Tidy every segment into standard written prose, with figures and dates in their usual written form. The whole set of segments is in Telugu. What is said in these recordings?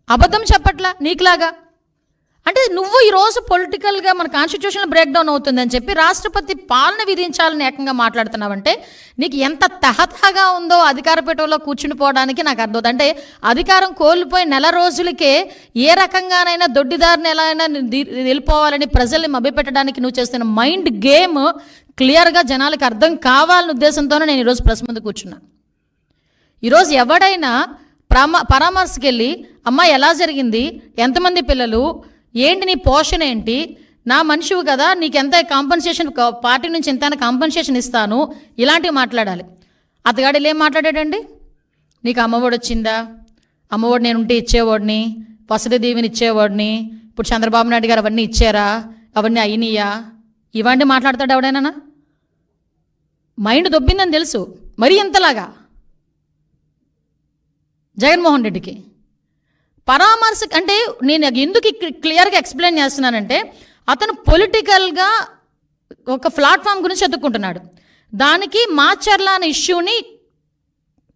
అబద్ధం చెప్పట్లా నీకులాగా. అంటే నువ్వు ఈరోజు పొలిటికల్గా మన కాన్స్టిట్యూషన్ బ్రేక్ డౌన్ అవుతుందని చెప్పి రాష్ట్రపతి పాలన విధించాలని ఏకంగా మాట్లాడుతున్నావంటే నీకు ఎంత తహతహగా ఉందో అధికార పీఠంలో కూర్చుని పోవడానికి నాకు అర్థం. అంటే అధికారం కోల్పోయి నెల రోజులకే ఏ రకంగానైనా దొడ్డిదారిని ఎలా అయినా వెళ్ళిపోవాలని ప్రజల్ని మభ్యపెట్టడానికి నువ్వు చేస్తున్న మైండ్ గేమ్ క్లియర్గా జనాలకు అర్థం కావాలనే ఉద్దేశంతోనే నేను ఈరోజు ప్రెస్ ముందు కూర్చున్నా. ఈరోజు ఎవడైనా పరామర్శకి వెళ్ళి అమ్మ ఎలా జరిగింది, ఎంతమంది పిల్లలు, ఏంటి నీ పోషణ ఏంటి, నా మనిషివి కదా, నీకు ఎంత కాంపన్సేషన్, పార్టీ నుంచి ఎంత కాంపన్సేషన్ ఇస్తాను, ఇలాంటివి మాట్లాడాలి. అతగాడు ఏం మాట్లాడాడండి? నీకు అమ్మఒడి వచ్చిందా, అమ్మఒడి నేను ఉంటే ఇచ్చేవాడిని, వసతి దీవెని ఇచ్చేవాడిని, ఇప్పుడు చంద్రబాబు నాయుడు గారు అవన్నీ ఇచ్చారా, అవన్నీ అయినాయా, ఇవన్నీ మాట్లాడతాడు ఎవడైనా? మైండ్ దొబ్బిందని తెలుసు, మరీ ఇంతలాగా జగన్మోహన్ రెడ్డికి పరామర్శ. అంటే నేను ఎందుకు క్లియర్గా ఎక్స్ప్లెయిన్ చేస్తున్నానంటే అతను పొలిటికల్గా ఒక ప్లాట్ఫామ్ గురించి ఎత్తుక్కుంటున్నాడు. దానికి మాచర్ల అనే ఇష్యూని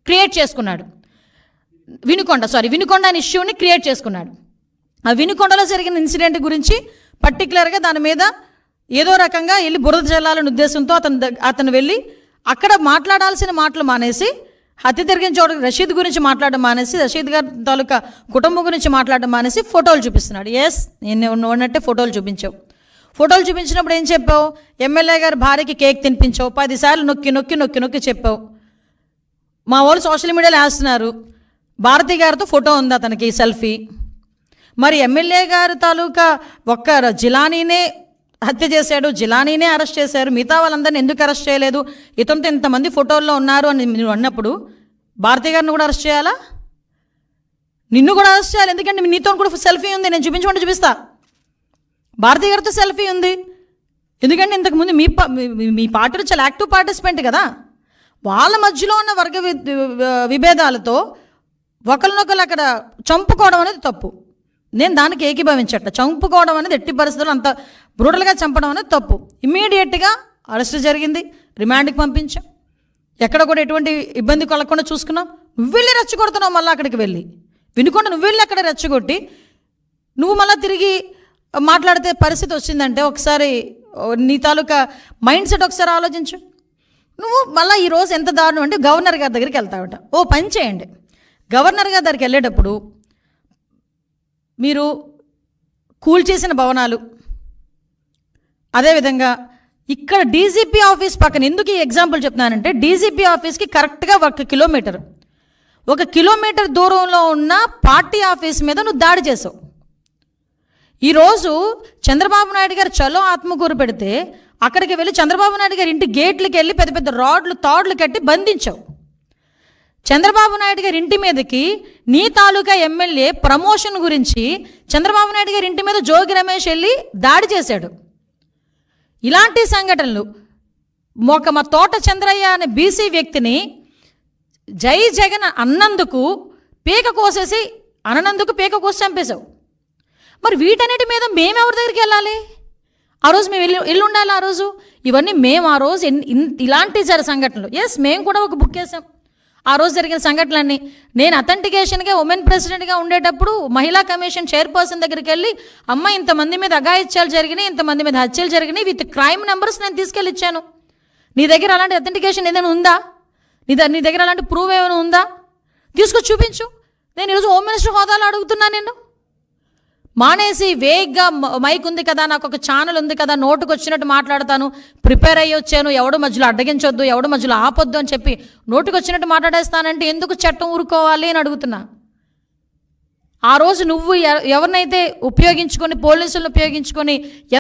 క్రియేట్ చేసుకున్నాడు. వినుకొండ అనే ఇష్యూని క్రియేట్ చేసుకున్నాడు. ఆ వినుకొండలో జరిగిన ఇన్సిడెంట్ గురించి పర్టికులర్గా దాని మీద ఏదో రకంగా వెళ్ళి బురద జల్లాలనే ఉద్దేశంతో అతను వెళ్ళి అక్కడ మాట్లాడాల్సిన మాటలు మానేసి హత్య జరిగిన చోట రషీద్ గురించి మాట్లాడడం మానేసి, రషీద్ గారి తాలూకా కుటుంబం గురించి మాట్లాడడం మానేసి ఫోటోలు చూపిస్తున్నాడు. ఎస్, నేను ఉన్నట్టే ఫోటోలు చూపించావు. ఫోటోలు చూపించినప్పుడు ఏం చెప్పావు? ఎమ్మెల్యే గారి భార్యకి కేక్ తినిపించావు, 10 సార్లు నొక్కి నొక్కి నొక్కి నొక్కి చెప్పావు. మా వాళ్ళు సోషల్ మీడియాలో వేస్తున్నారు, భారతి గారితో ఫోటో ఉంది అతనికి సెల్ఫీ. మరి ఎమ్మెల్యే గారి తాలూకా ఒక్క జిలానీనే హత్య చేశాడు, జిలానీనే అరెస్ట్ చేశారు, మిగతా వాళ్ళందరినీ ఎందుకు అరెస్ట్ చేయలేదు, ఇతనితో ఇంతమంది ఫోటోల్లో ఉన్నారు అని నువ్వు అన్నప్పుడు భారతి గారిని కూడా అరెస్ట్ చేయాలా? నిన్ను కూడా అరెస్ట్ చేయాలి. ఎందుకంటే నీతో కూడా సెల్ఫీ ఉంది, నేను చూపించమంటే చూపిస్తా. భారతి గారితో సెల్ఫీ ఉంది. ఎందుకంటే ఇంతకుముందు మీ పార్టీలో చాలా యాక్టివ్ పార్టిసిపెంట్ కదా. వాళ్ళ మధ్యలో ఉన్న వర్గ విభేదాలతో ఒకరినొకరు అక్కడ చంపుకోవడం అనేది తప్పు. నేను దానికి ఏకీభవించట. చంపుకోవడం అనేది ఎట్టి పరిస్థితుల్లో అంత బ్రూటల్గా చంపడం అనేది తప్పు. ఇమ్మీడియట్గా అరెస్ట్ జరిగింది, రిమాండ్కి పంపించాం. ఎక్కడ కూడా ఎటువంటి ఇబ్బంది కలగకుండా చూసుకున్నాం. నువ్వు వెళ్ళి రెచ్చగొడుతున్నావు, మళ్ళీ అక్కడికి వెళ్ళి వినుకుండా నువ్వు వెళ్ళి అక్కడ రెచ్చగొట్టి నువ్వు మళ్ళీ తిరిగి మాట్లాడితే పరిస్థితి వచ్చిందంటే ఒకసారి నీ తాలూకా మైండ్ సెట్ ఒకసారి ఆలోచించు. నువ్వు మళ్ళీ ఈరోజు ఎంత దారుణం అంటే గవర్నర్ గారి దగ్గరికి వెళ్తావట. ఓ పని చేయండి, గవర్నర్ గారి దగ్గరికి వెళ్ళేటప్పుడు మీరు కూల్చేసిన భవనాలు, అదేవిధంగా ఇక్కడ డీజీపీ ఆఫీస్ పక్కన, ఎందుకు ఈ ఎగ్జాంపుల్ చెప్తున్నానంటే డీజీపీ ఆఫీస్కి కరెక్ట్గా 1 కిలోమీటర్ దూరంలో ఉన్న పార్టీ ఆఫీస్ మీద నువ్వు దాడి చేసావు. ఈరోజు చంద్రబాబు నాయుడు గారు చలో ఆత్మకూరు పెడితే అక్కడికి వెళ్ళి చంద్రబాబు నాయుడు గారి ఇంటి గేట్లకి వెళ్ళి పెద్ద పెద్ద రాడ్లు తాడులు కట్టి బంధించావు. చంద్రబాబు నాయుడు గారి ఇంటి మీదకి నీ తాలూకా ఎమ్మెల్యే ప్రమోషన్ గురించి చంద్రబాబు నాయుడు గారి ఇంటి మీద జోగి రమేష్ వెళ్ళి దాడి చేశాడు. ఇలాంటి సంఘటనలు మా తోట చంద్రయ్య అనే బీసీ వ్యక్తిని జై జగన్ అన్నందుకు పీక కోసి చంపేశావు. మరి వీటన్నిటి మీద మేము ఎవరి దగ్గరికి వెళ్ళాలి? ఆ రోజు మేము వెళ్ళి ఉండాలి. ఆ రోజు ఇవన్నీ మేము ఆ రోజు ఇలాంటి సంఘటనలు మేము కూడా ఒక బుక్ వేసాం. ఆ రోజు జరిగిన సంఘటనలన్నీ నేను అథెంటికేషన్గా ఉమెన్ ప్రెసిడెంట్గా ఉండేటప్పుడు మహిళా కమిషన్ చైర్పర్సన్ దగ్గరికి వెళ్ళి అమ్మ ఇంతమంది మీద అఘాయిత్యాలు జరిగినాయి, ఇంతమంది మీద హత్యలు జరిగినాయి విత్ క్రైమ్ నెంబర్స్ నేను తీసుకెళ్ళి ఇచ్చాను. నీ దగ్గర అలాంటి అథెంటికేషన్ ఏదైనా ఉందా? నీ దగ్గర అలాంటి ప్రూవ్ ఏమైనా ఉందా? తీసుకొచ్చి చూపించు. నేను ఈరోజు హోమ్ మినిస్టర్ హోదాలో అడుగుతున్నాను. నేను మానేసి వేగ్గా మైక్ ఉంది కదా, నాకు ఒక ఛానల్ ఉంది కదా, నోటుకు వచ్చినట్టు మాట్లాడతాను, ప్రిపేర్ అయ్యి వచ్చాను, ఎవడు మధ్యలో అడ్డగించొద్దు, ఎవడు మధ్యలో ఆపొద్దు అని చెప్పి నోటుకు వచ్చినట్టు మాట్లాడేస్తానంటే ఎందుకు చట్టం ఊరుకోవాలి అని అడుగుతున్నా. ఆ రోజు నువ్వు ఎవరినైతే ఉపయోగించుకొని, పోలీసులను ఉపయోగించుకొని